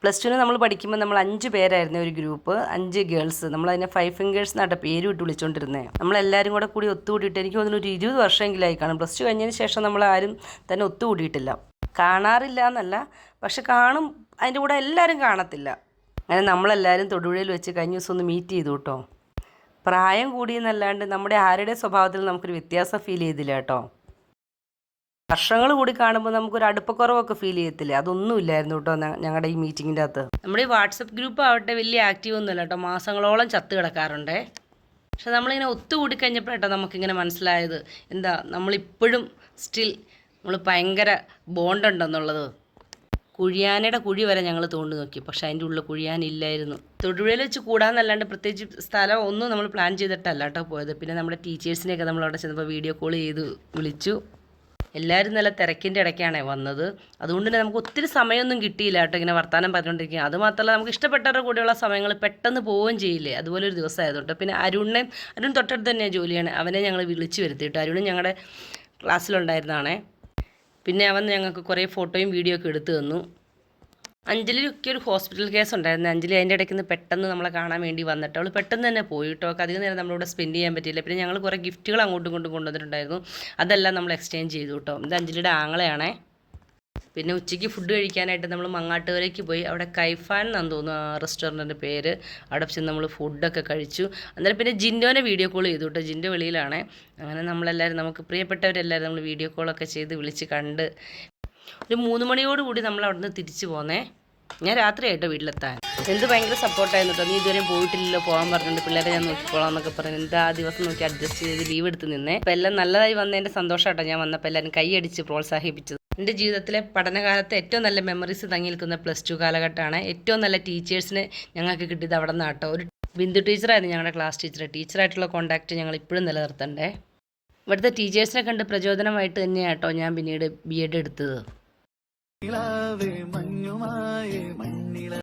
+2 നമ്മൾ പഠിക്കുമ്പോൾ നമ്മൾ 5 പേരായിരുന്നു ഒരു ഗ്രൂപ്പ്, 5 ഗേൾസ്. നമ്മളതിനെ 5 ഫിംഗേഴ്സ് എന്നാണ് പേര് വിട്ട് വിളിച്ചുകൊണ്ടിരുന്നത്. നമ്മളെല്ലാവരും കൂടി ഒത്തുകൂടിയിട്ട് എനിക്ക് തോന്നുന്നു ഒരു 20 വർഷമെങ്കിലായി കാണും. +2 കഴിഞ്ഞതിന് ശേഷം നമ്മൾ ആരും തന്നെ ഒത്തുകൂടിയിട്ടില്ല. കാണാറില്ല എന്നല്ല, പക്ഷെ കാണും, അതിൻ്റെ കൂടെ എല്ലാവരും കാണത്തില്ല. അങ്ങനെ നമ്മളെല്ലാവരും തൊടുപുഴയിൽ വെച്ച് കഴിഞ്ഞ ദിവസം ഒന്ന് മീറ്റ് ചെയ്തു കേട്ടോ. പ്രായം കൂടിയെന്നല്ലാണ്ട് നമ്മുടെ ആരുടെ സ്വഭാവത്തിൽ നമുക്കൊരു വ്യത്യാസം ഫീൽ ചെയ്തില്ല കേട്ടോ. വർഷങ്ങൾ കൂടി കാണുമ്പോൾ നമുക്കൊരു അടുപ്പക്കുറവൊക്കെ ഫീൽ ചെയ്യത്തില്ലേ, അതൊന്നും ഇല്ലായിരുന്നു കേട്ടോ ഞങ്ങളുടെ ഈ മീറ്റിങ്ങിൻ്റെ അകത്ത്. നമ്മുടെ ഈ വാട്സപ്പ് ഗ്രൂപ്പ് ആവട്ടെ വലിയ ആക്റ്റീവ് ഒന്നുമല്ല കേട്ടോ, മാസങ്ങളോളം ചത്ത് കിടക്കാറുണ്ടേ. പക്ഷെ നമ്മളിങ്ങനെ ഒത്തുകൂടി കഴിഞ്ഞപ്പോഴേട്ടോ നമുക്കിങ്ങനെ മനസ്സിലായത് എന്താ നമ്മളിപ്പോഴും സ്റ്റിൽ നമ്മൾ ഭയങ്കര ബോണ്ടുണ്ടെന്നുള്ളത്. കുഴിയാനയുടെ കുഴി വരെ ഞങ്ങൾ തോണ്ടി നോക്കി, പക്ഷേ അതിൻ്റെ ഉള്ളിൽ കുഴിയാനില്ലായിരുന്നു. തൊടുപുഴയിൽ വെച്ച് കൂടാന്നല്ലാണ്ട് പ്രത്യേകിച്ച് സ്ഥലം ഒന്നും നമ്മൾ പ്ലാൻ ചെയ്തിട്ടല്ല കേട്ടോ പോയത്. പിന്നെ നമ്മുടെ ടീച്ചേഴ്സിനെയൊക്കെ നമ്മൾ അവിടെ ചെന്നപ്പോൾ വീഡിയോ കോൾ ചെയ്ത് വിളിച്ചു. എല്ലാവരും നല്ല തിരക്കിൻ്റെ ഇടയ്ക്കാണ് വന്നത്. അതുകൊണ്ട് തന്നെ നമുക്ക് ഒത്തിരി സമയമൊന്നും കിട്ടിയില്ല കേട്ടോ ഇങ്ങനെ വർത്തമാനം പറഞ്ഞുകൊണ്ടിരിക്കുക. അതുമാത്രമല്ല നമുക്ക് ഇഷ്ടപ്പെട്ടവരുടെ കൂടെയുള്ള സമയങ്ങൾ പെട്ടെന്ന് പോവുകയും ചെയ്യില്ലേ, അതുപോലെ ഒരു ദിവസമായതുകൊണ്ട്. പിന്നെ അരുൺ തൊട്ടടുത്ത് തന്നെയാണ് ജോലിയാണ്, അവനെ ഞങ്ങൾ വിളിച്ച് വരുത്തിയിട്ട്. അരുണും ഞങ്ങളുടെ ക്ലാസ്സിലുണ്ടായിരുന്നതാണേ. പിന്നെ അവൻ ഞങ്ങൾക്ക് കുറേ ഫോട്ടോയും വീഡിയോ ഒക്കെ എടുത്തു തന്നു. അഞ്ജലിയൊക്കെ ഒരു ഹോസ്പിറ്റൽ കേസ് ഉണ്ടായിരുന്നു. അഞ്ജലി അതിൻ്റെ ഇടയ്ക്ക് നിന്ന് പെട്ടെന്ന് നമ്മളെ കാണാൻ വേണ്ടി വന്നിട്ട് അവൾ പെട്ടെന്ന് തന്നെ പോയി കേട്ടോ. അധികം നേരം നമ്മളിവിടെ സ്പെൻഡ് ചെയ്യാൻ പറ്റിയില്ല. പിന്നെ ഞങ്ങൾ കുറേ ഗിഫ്റ്റുകൾ അങ്ങോട്ടും ഇങ്ങോട്ടും കൊണ്ടുവന്നിട്ടുണ്ടായിരുന്നു, അതെല്ലാം നമ്മൾ എക്സ്ചേഞ്ച് ചെയ്തു കേട്ടോ. ഇത് അഞ്ജലിയുടെ ആങ്ങളെയാണേ. പിന്നെ ഉച്ചയ്ക്ക് ഫുഡ് കഴിക്കാനായിട്ട് നമ്മൾ മങ്ങാട്ടുകരയ്ക്ക് പോയി. അവിടെ കൈഫാൻ എന്നാന്ന് തോന്നുന്നു റെസ്റ്റോറൻറ്റിൻ്റെ പേര്. അവിടെ ചെന്ന് നമ്മൾ ഫുഡൊക്കെ കഴിച്ചു. അന്നേരം പിന്നെ ജിൻഡോനെ വീഡിയോ കോൾ ചെയ്തു കേട്ടോ. ജിൻഡോ വെളിയിലാണേ. അങ്ങനെ നമ്മളെല്ലാവരും നമുക്ക് പ്രിയപ്പെട്ടവരെല്ലാവരും നമ്മൾ വീഡിയോ കോളൊക്കെ ചെയ്ത് വിളിച്ച് കണ്ട് ഒരു 3 മണിയോടുകൂടി നമ്മൾ അവിടെ നിന്ന് തിരിച്ചു പോന്നേ. ഞാൻ രാത്രിയായിട്ടോ വീട്ടിലെത്താൻ. എന്ത് ഭയങ്കര സപ്പോർട്ടായിരുന്നു കേട്ടോ. നീ ഇതുവരെയും പോയിട്ടില്ലല്ലോ, പോകാൻ പറഞ്ഞിട്ടുണ്ട്, പിള്ളേരെ ഞാൻ നോക്കിക്കോളാം എന്നൊക്കെ പറഞ്ഞു. എന്താ ആ ദിവസം നോക്കി അഡ്ജസ്റ്റ് ചെയ്ത് ലീവ് എടുത്ത് നിന്നേ. അപ്പോൾ എല്ലാം നല്ലതായി വന്നതിൻ്റെ സന്തോഷം കേട്ടോ. ഞാൻ വന്നപ്പോൾ എല്ലാവരും കൈയടിച്ച് പ്രോത്സാഹിപ്പിച്ചത്. എൻ്റെ ജീവിതത്തിലെ പഠനകാലത്തെ ഏറ്റവും നല്ല മെമ്മറീസ് തങ്ങി നിൽക്കുന്ന +2 കാലഘട്ടമാണ്. ഏറ്റവും നല്ല ടീച്ചേഴ്സിനെ ഞങ്ങൾക്ക് കിട്ടിയത് അവിടെ നിന്ന് കേട്ടോ. ഒരു ബിന്ദു ടീച്ചറായിരുന്നു ഞങ്ങളുടെ ക്ലാസ് ടീച്ചർ. ടീച്ചറായിട്ടുള്ള കോൺടാക്റ്റ് ഞങ്ങൾ ഇപ്പോഴും നിലനിർത്തണ്ടേ. ഇവിടുത്തെ ടീച്ചേഴ്സിനെ കണ്ട് പ്രചോദനമായിട്ട് തന്നെയാണ് കേട്ടോ ഞാൻ പിന്നീട് BEd എടുത്തത്.